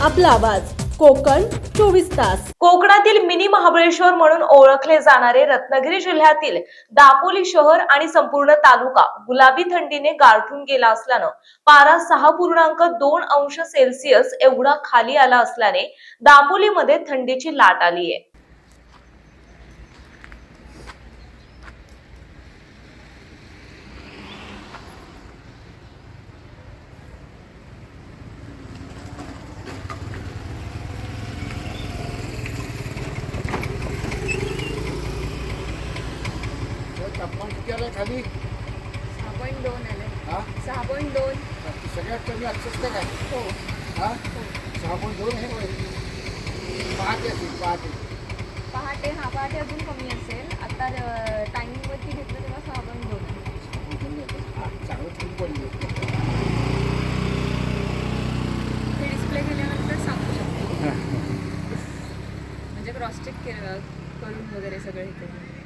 आपला आवाज कोकण 24 तास। कोकणातील मिनी महाबळेश्वर म्हणून ओळखले जाणारे रत्नागिरी जिल्ह्यातील दापोली शहर आणि संपूर्ण तालुका गुलाबी थंडीने गारठून गेला असल्यानं पारा 6.2 अंश सेल्सिअस एवढा खाली आला असल्याने दापोलीमध्ये थंडीची लाट आली आहे। तापमान किती आलं खाली? 6.2 आले. हा 6.2. सगळ्यात कमी आजच का काय? हो. हा 6.2 आहे होय. पहाटे असेल पहाटे. पहाटे अजून कमी असेल. आता टायमिंग वरती घेतलं तेव्हा 6.2 आहे. चांगलं थंडी पडली. ते डिस्प्ले केल्यानंतर सांगू शकतो. म्हणजे क्रॉस चेक करून वगैरे सगळं हे करून.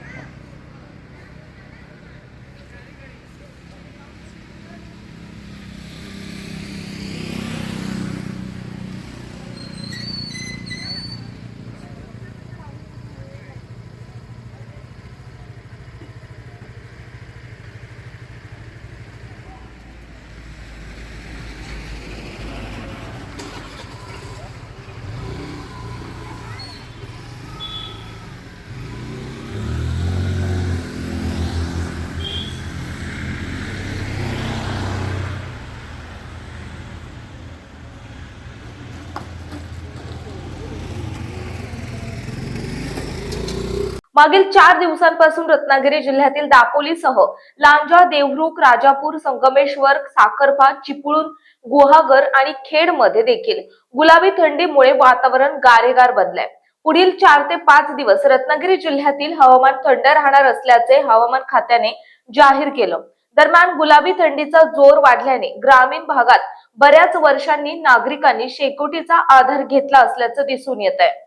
मागील 4 दिवसांपासून रत्नागिरी जिल्ह्यातील दापोलीसह लांजा, देवरुख, राजापूर, संगमेश्वर, साखरपा, चिपळूण, गुहागर आणि खेडमध्ये देखील गुलाबी थंडीमुळे वातावरण गारेगार बनलंय। पुढील 4 ते 5 दिवस रत्नागिरी जिल्ह्यातील हवामान थंड राहणार असल्याचे हवामान खात्याने जाहीर केलं। दरम्यान गुलाबी थंडीचा जोर वाढल्याने ग्रामीण भागात बऱ्याच वर्षांनी नागरिकांनी शेकोटीचा आधार घेतला असल्याचं दिसून येत आहे।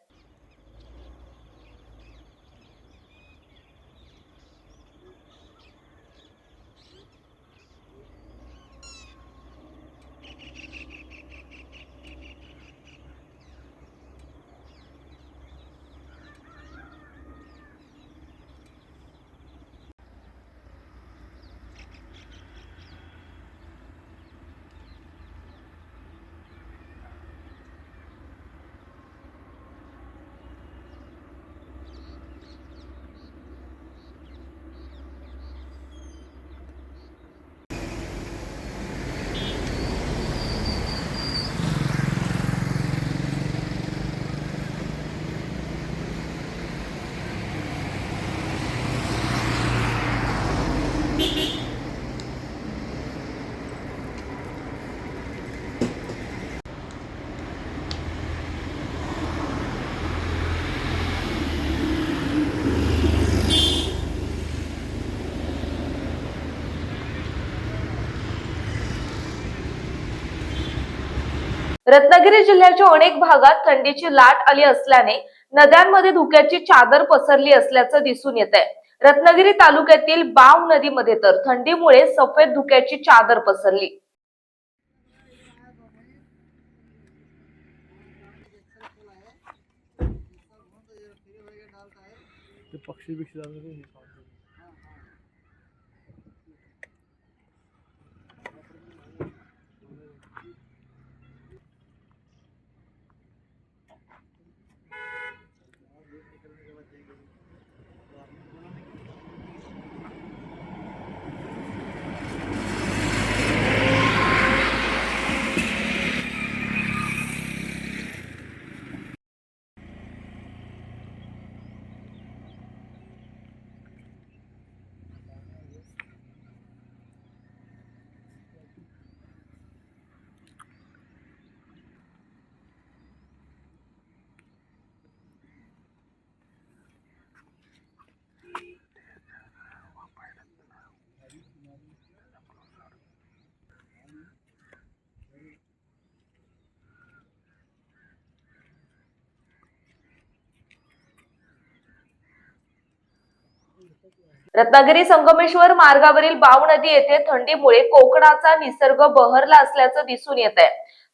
रत्नागिरी जिल्ह्याच्या अनेक भागात थंडीची लाट आली असल्याने नद्यांमध्ये धुक्याची चादर पसरली असल्याचं दिसून येत आहे। रत्नागिरी तालुक्यातील बाव नदीमध्ये तर थंडीमुळे सफेद धुक्याची चादर पसरली। पक्षी रत्नागिरी संगमेश्वर मार्गावरील बाव नदी येथे थंडीमुळे कोकणाचा निसर्ग बहरला असल्याचं दिसून येत आहे।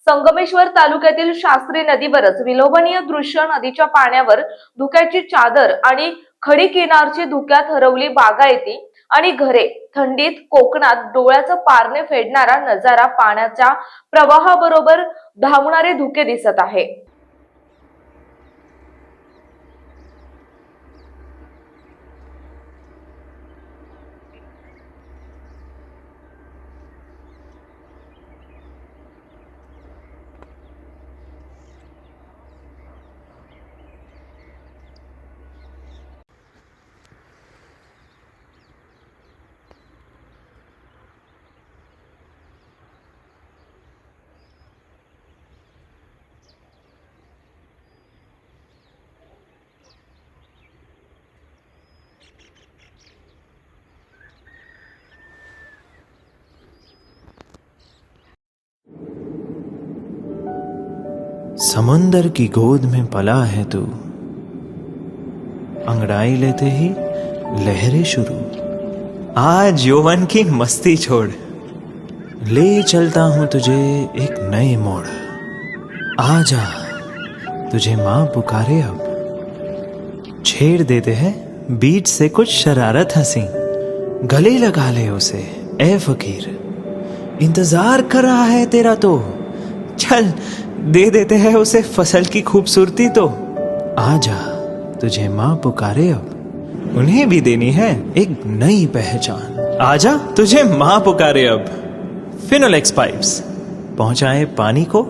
संगमेश्वर तालुक्यातील शास्त्री नदीवरच विलोभनीय दृश्य. नदीच्या पाण्यावर धुक्याची चादर आणि खडी किनारची धुक्यात हरवली बागायती आणि घरे. थंडीत कोकणात डोळ्याचं पारणे फेडणारा नजारा. पाण्याच्या प्रवाहाबरोबर धावणारे धुके दिसत आहे. समुंदर की गोद में पला है तू, अंगड़ाई लेते ही लहरें शुरू। आज यौवन की मस्ती छोड़, ले चलता हूं तुझे एक नए मोड़। आजा, तुझे मां पुकारे अब। छेड़ देते हैं बीच से कुछ शरारत हंसी, गले लगा ले उसे ए फकीर। इंतजार कर रहा है तेरा तो, चल दे देते हैं उसे फसल की खूबसूरती तो। आजा, तुझे मां पुकारे अब, उन्हें भी देनी है एक नई पहचान। आजा, तुझे मां पुकारे अब। फिनोलेक्स पाइप्स पहुंचाए पानी को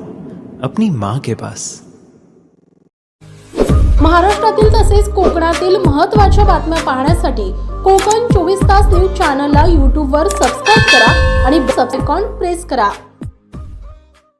अपनी मां के पास। महाराष्ट्रातील तसेच कोकणातील महत्त्वाच्या बातम्या पाहण्यासाठी कोकण 24 तास न्यूज चॅनलला YouTube वर सबस्क्राईब करा आणि बेल आयकॉन प्रेस करा।